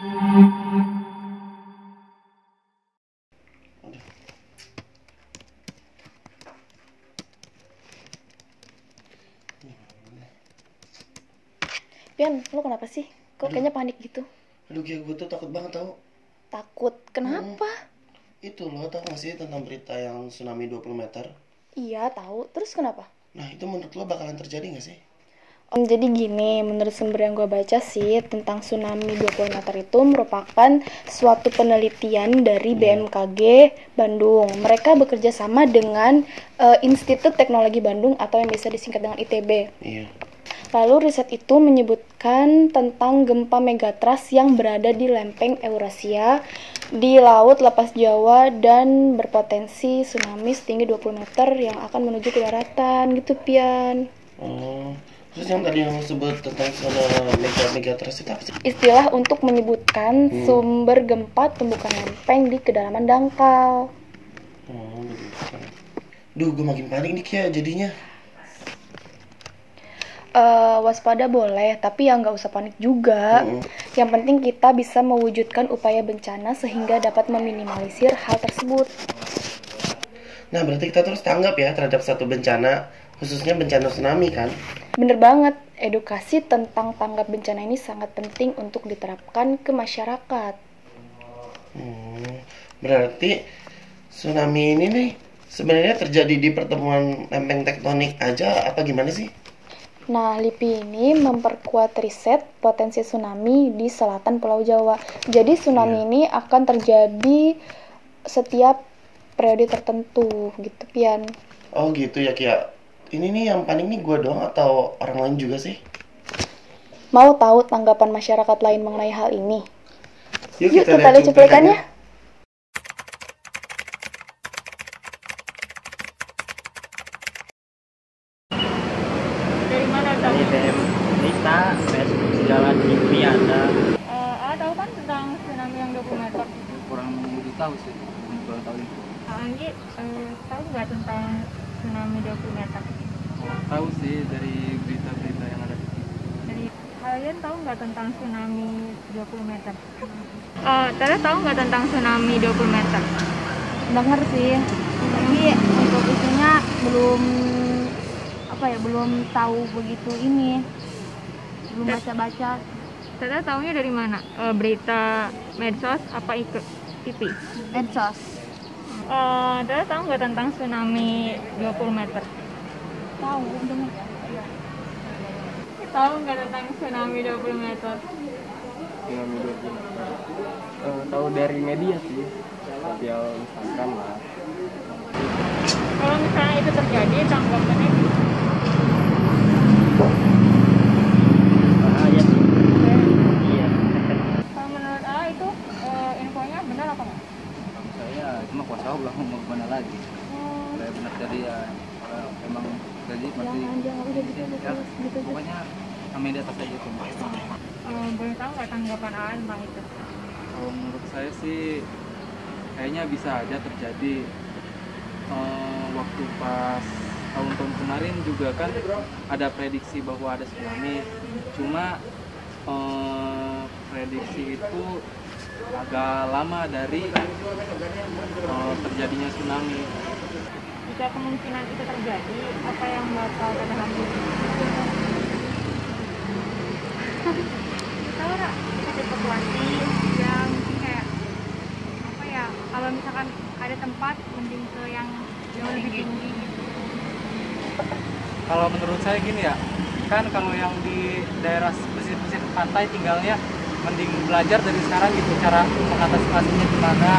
Pian, lo kenapa sih? Kok kayaknya panik gitu? Aduh Gia, gue tuh takut banget tau. Takut? Kenapa? Itu lo tau gak sih tentang berita yang tsunami 20 meter? Iya, tahu. Terus kenapa? Nah itu menurut lo bakalan terjadi gak sih? Jadi gini, menurut sumber yang gue baca sih, tentang tsunami 20 meter itu merupakan suatu penelitian dari BMKG Bandung. Mereka bekerja sama dengan Institut Teknologi Bandung atau yang biasa disingkat dengan ITB. Iya. Lalu riset itu menyebutkan tentang gempa megatrust yang berada di lempeng Eurasia, di Laut Lepas Jawa, dan berpotensi tsunami setinggi 20 meter yang akan menuju ke daratan gitu, Pian. Oh, terus yang tadi yang lo sebut tentang zona megatrust itu apa sih? Istilah untuk menyebutkan sumber gempa tumbukan lempeng di kedalaman dangkal. Oh begitu. Duh, gue makin panik nih Kia jadinya. Waspada boleh, tapi ya nggak usah panik juga. Yang penting kita bisa mewujudkan upaya bencana sehingga dapat meminimalisir hal tersebut. Nah berarti kita terus tanggap ya terhadap satu bencana, khususnya bencana tsunami kan? Bener banget, edukasi tentang tanggap bencana ini sangat penting untuk diterapkan ke masyarakat. Berarti tsunami ini nih sebenarnya terjadi di pertemuan lempeng tektonik aja apa gimana sih? Nah, LIPI ini memperkuat riset potensi tsunami di selatan Pulau Jawa. Jadi tsunami ini akan terjadi setiap periode tertentu gitu, Pian. Oh gitu ya Kia. Ini nih yang panik nih gue doang atau orang lain juga sih? Mau tahu tanggapan masyarakat lain mengenai hal ini? Yuk Kita lihat cuplikannya. Dari mana tahu? Ini DM Nita, Facebook Jalan Mimpi ada. Tahu kan tentang tsunami yang 20 meter? Kurang begitu tahu sih, kurang tahu itu. Anggi, tahu nggak tentang tsunami 20 meter? Tahu sih dari berita-berita yang ada di TV. Jadi kalian tahu nggak tentang tsunami 20 meter? Tara tahu nggak tentang tsunami 20 meter? Dengar sih, tapi untuk isunya belum tahu begitu ini, belum baca-baca. Tara tahunya dari mana? Berita medsos apa ikut TV? Medsos. Tara tahu nggak tentang tsunami 20 meter? Tahu, dengar. Tahu nggak tentang tsunami 20 meter? Tsunami 20 meter. Tahu dari media sih, sosial Instagram lah. Kalau misalnya itu terjadi, tanggapannya Bahaya sih. Iya. kalau menurut A itu infonya benar apa nggak? Kalau saya cuma kuasa Allah mau kemana lagi. Kalau benar jadi ya emang jadi pasti. Ya, pokoknya media atas aja tuh. Boleh tahu nggak tanggapan A tentang itu? Kalau menurut saya sih kayaknya bisa aja terjadi. Waktu pas tahun-tahun kemarin juga kan ada prediksi bahwa ada tsunami, cuma prediksi itu agak lama dari terjadinya tsunami. Jika kemungkinan itu terjadi, apa yang bakal kita lakukan? Tahu nggak evakuasi yang kayak apa ya? Kalau misalkan ada tempat, mending ke yang jauh lebih tinggi gitu. Kalau menurut saya gini ya, kan kalau yang di daerah pesisir pantai tinggalnya mending belajar dari sekarang gitu cara mengatasinya gimana.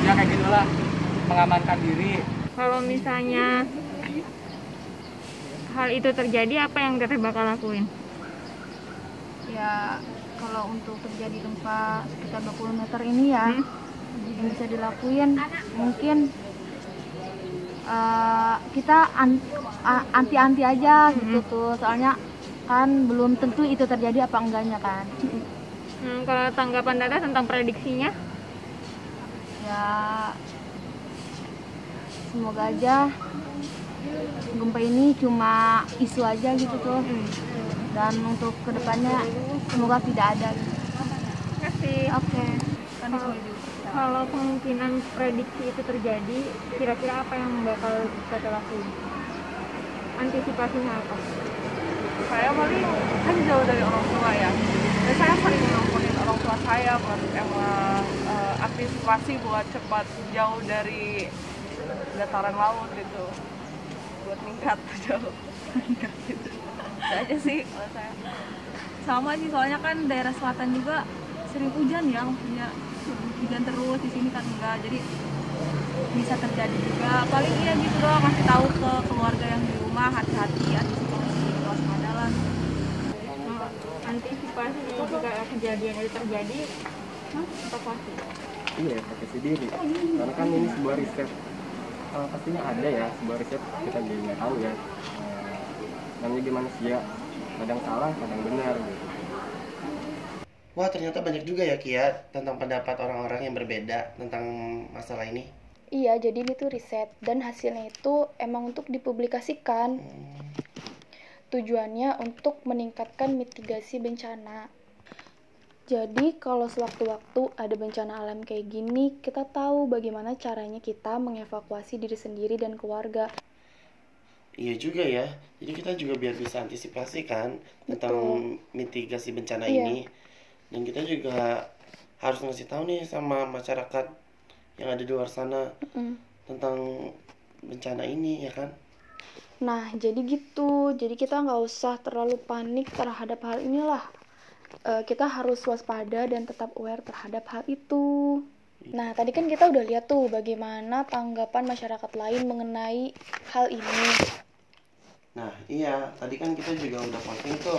Ya kayak gitulah, mengamankan diri. Kalau misalnya hal itu terjadi, apa yang teteh bakal lakuin? Ya, kalau untuk terjadi gempa sekitar 20 meter ini ya, yang bisa dilakuin mungkin kita anti aja gitu tuh, soalnya kan belum tentu itu terjadi apa enggaknya kan. Kalau tanggapan teteh tentang prediksinya? Ya, semoga aja gempa ini cuma isu aja gitu tuh, dan untuk kedepannya semoga tidak ada gitu. sih. Oke. Kan Kalau- setuju. Kalau kemungkinan prediksi itu terjadi, kira-kira apa yang bakal kita lakuin? Antisipasinya apa? Saya paling kan jauh dari orang tua ya, dan saya sering nelfonin orang tua saya buat emang antisipasi buat cepat jauh dari dataran laut gitu, buat meningkat jauh. Meningkat gitu. Itu aja sih kalau saya. Sama sih, soalnya kan daerah selatan juga sering hujan ya, maksudnya hujan terus, di sini kan enggak, jadi bisa terjadi juga. Paling iya gitu doang, ngasih tahu ke keluarga yang di rumah, hati-hati, antisipasi, waspada lah. Antisipasi jika kejadian itu terjadi, evakuasi. Iya, evakuasi diri. Karena kan ini sebuah riset. Pastinya ada ya sebuah riset, kita juga nggak tahu ya. Namanya gimana sih ya, kadang salah, kadang benar gitu. Wah, ternyata banyak juga ya Kia tentang pendapat orang-orang yang berbeda tentang masalah ini. Iya, jadi ini tuh riset dan hasilnya itu emang untuk dipublikasikan. Tujuannya untuk meningkatkan mitigasi bencana. Jadi kalau sewaktu-waktu ada bencana alam kayak gini, kita tahu bagaimana caranya kita mengevakuasi diri sendiri dan keluarga. Iya juga ya. Jadi kita juga biar bisa antisipasi kan tentang mitigasi bencana Iya. ini. Dan kita juga harus ngasih tahu nih sama masyarakat yang ada di luar sana tentang bencana ini ya kan. Nah, jadi gitu. Jadi kita nggak usah terlalu panik terhadap hal inilah. Kita harus waspada dan tetap aware terhadap hal itu. Nah, tadi kan kita udah lihat tuh bagaimana tanggapan masyarakat lain mengenai hal ini. Nah iya, tadi kan kita juga udah posting tuh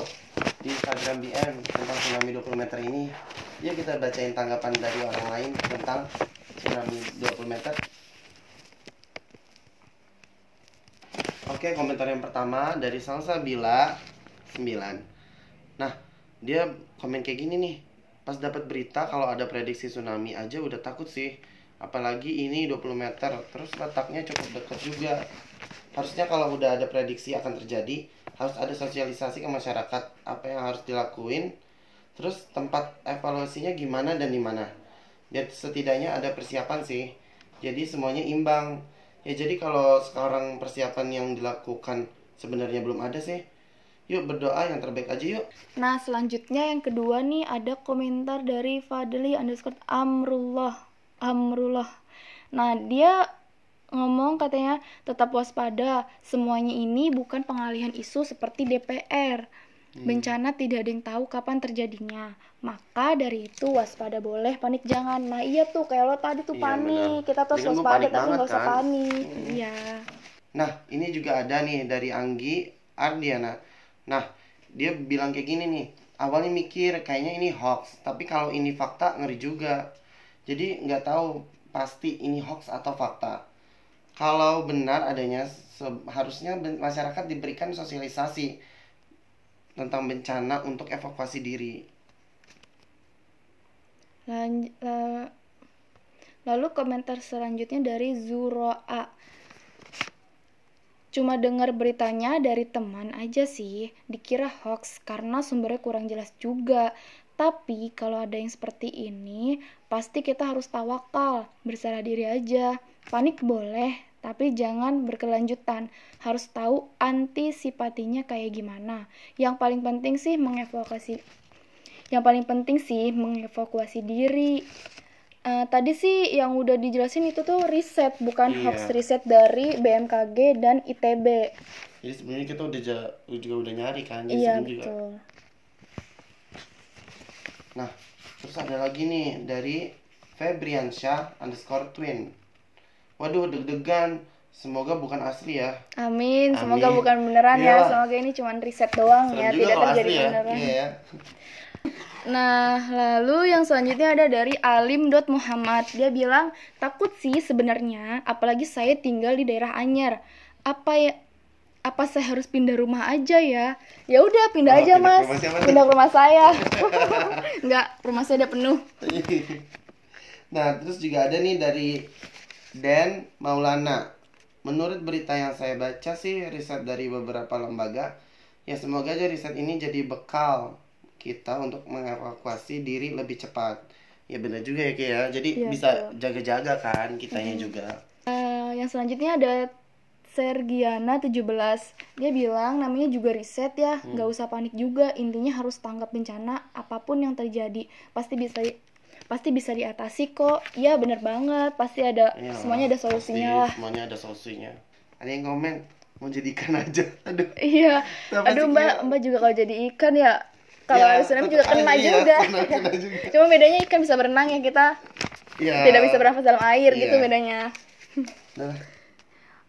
di Instagram BM tentang tsunami 20 meter ini. Yuk kita bacain tanggapan dari orang lain tentang tsunami 20 meter. Oke, komentar yang pertama dari Salsabila 9. Nah, dia komen kayak gini nih. Pas dapat berita kalau ada prediksi tsunami aja udah takut sih. Apalagi ini 20 meter, terus letaknya cukup dekat juga. Harusnya kalau udah ada prediksi akan terjadi, harus ada sosialisasi ke masyarakat apa yang harus dilakuin. Terus tempat evaluasinya gimana dan di mana. Biar setidaknya ada persiapan sih. Jadi semuanya imbang. Ya jadi kalau sekarang persiapan yang dilakukan sebenarnya belum ada sih. Yuk berdoa yang terbaik aja yuk. Nah, selanjutnya yang kedua nih ada komentar dari Fadli_Amrullah. Nah, dia ngomong katanya tetap waspada. Semuanya ini bukan pengalihan isu seperti DPR. Bencana tidak ada yang tahu kapan terjadinya. Maka dari itu waspada boleh, panik jangan. Nah iya tuh kayak lo tadi tuh Iya, panik. benar. Kita tuh Jadi kamu waspada panik tapi banget, nggak usah kan? panik. Iya. Nah, ini juga ada nih dari Anggi Ardiana. Nah, dia bilang kayak gini nih. Awalnya mikir kayaknya ini hoax, tapi kalau ini fakta ngeri juga. Jadi nggak tahu pasti ini hoax atau fakta. Kalau benar adanya, harusnya masyarakat diberikan sosialisasi tentang bencana untuk evakuasi diri. Lalu komentar selanjutnya dari Zuroa. Cuma dengar beritanya dari teman aja sih, dikira hoax karena sumbernya kurang jelas juga. Tapi kalau ada yang seperti ini, pasti kita harus tawakal, berserah diri aja. Panik boleh, tapi jangan berkelanjutan. Harus tahu antisipasinya kayak gimana. Yang paling penting sih mengevakuasi diri. Tadi sih yang udah dijelasin itu tuh riset, bukan Iya. hoax, riset dari BMKG dan ITB. Jadi sebenarnya kita juga udah nyari kan. Jadi Iya, sebelum juga. betul. Nah, terus ada lagi nih dari Febriansyah_twin. Waduh, deg-degan. Semoga bukan asli ya. Amin, semoga Amin. bukan beneran ya. Iyalah. Semoga ini cuma riset doang Serem ya, juga tidak kalau terjadi asli ya. beneran. Iya ya. Nah, lalu yang selanjutnya ada dari Alim.Muhammad. Dia bilang, takut sih sebenarnya, apalagi saya tinggal di daerah Anyer. Apa saya harus pindah rumah aja ya? Ya udah, pindah Oh, aja, pindah ke Mas. rumah siapa nih? Pindah ke rumah saya. Enggak, rumah saya udah penuh. Nah, terus juga ada nih dari Dan Maulana. Menurut berita yang saya baca sih, riset dari beberapa lembaga. Ya semoga aja riset ini jadi bekal kita untuk mengevakuasi diri lebih cepat. Ya benar juga ya Ki ya. Jadi Iya, bisa betul. jaga-jaga kan kitanya juga. Yang selanjutnya ada Sergiana 17. Dia bilang namanya juga riset ya, nggak usah panik juga. Intinya harus tanggap bencana apapun yang terjadi. Pasti bisa diatasi kok. Iya bener banget. Pasti ada Iya, semuanya ada pasti solusinya lah. Semuanya ada solusinya. Ada yang komen mau jadi ikan aja. Aduh. Iya. Kenapa Aduh sih, Mbak juga kalau jadi ikan ya. Kalau Ya, ada tsunami juga tetep kena aja, juga. kena juga. Cuma bedanya ikan bisa berenang ya, kita Ya. tidak bisa bernafas dalam air Iya. gitu bedanya. Nah,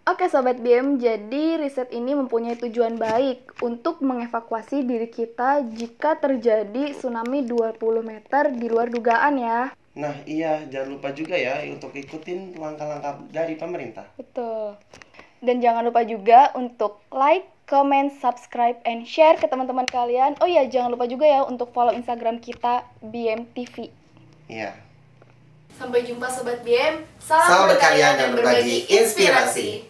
Oke Sobat BM, jadi riset ini mempunyai tujuan baik untuk mengevakuasi diri kita jika terjadi tsunami 20 meter di luar dugaan ya. nah iya, jangan lupa juga ya untuk ikutin langkah-langkah dari pemerintah. Betul. Dan jangan lupa juga untuk like, comment, subscribe, and share ke teman-teman kalian. Oh iya, jangan lupa juga ya untuk follow Instagram kita BMTV. Iya. Sampai jumpa Sobat BM. Salam berkarya dan berbagi inspirasi.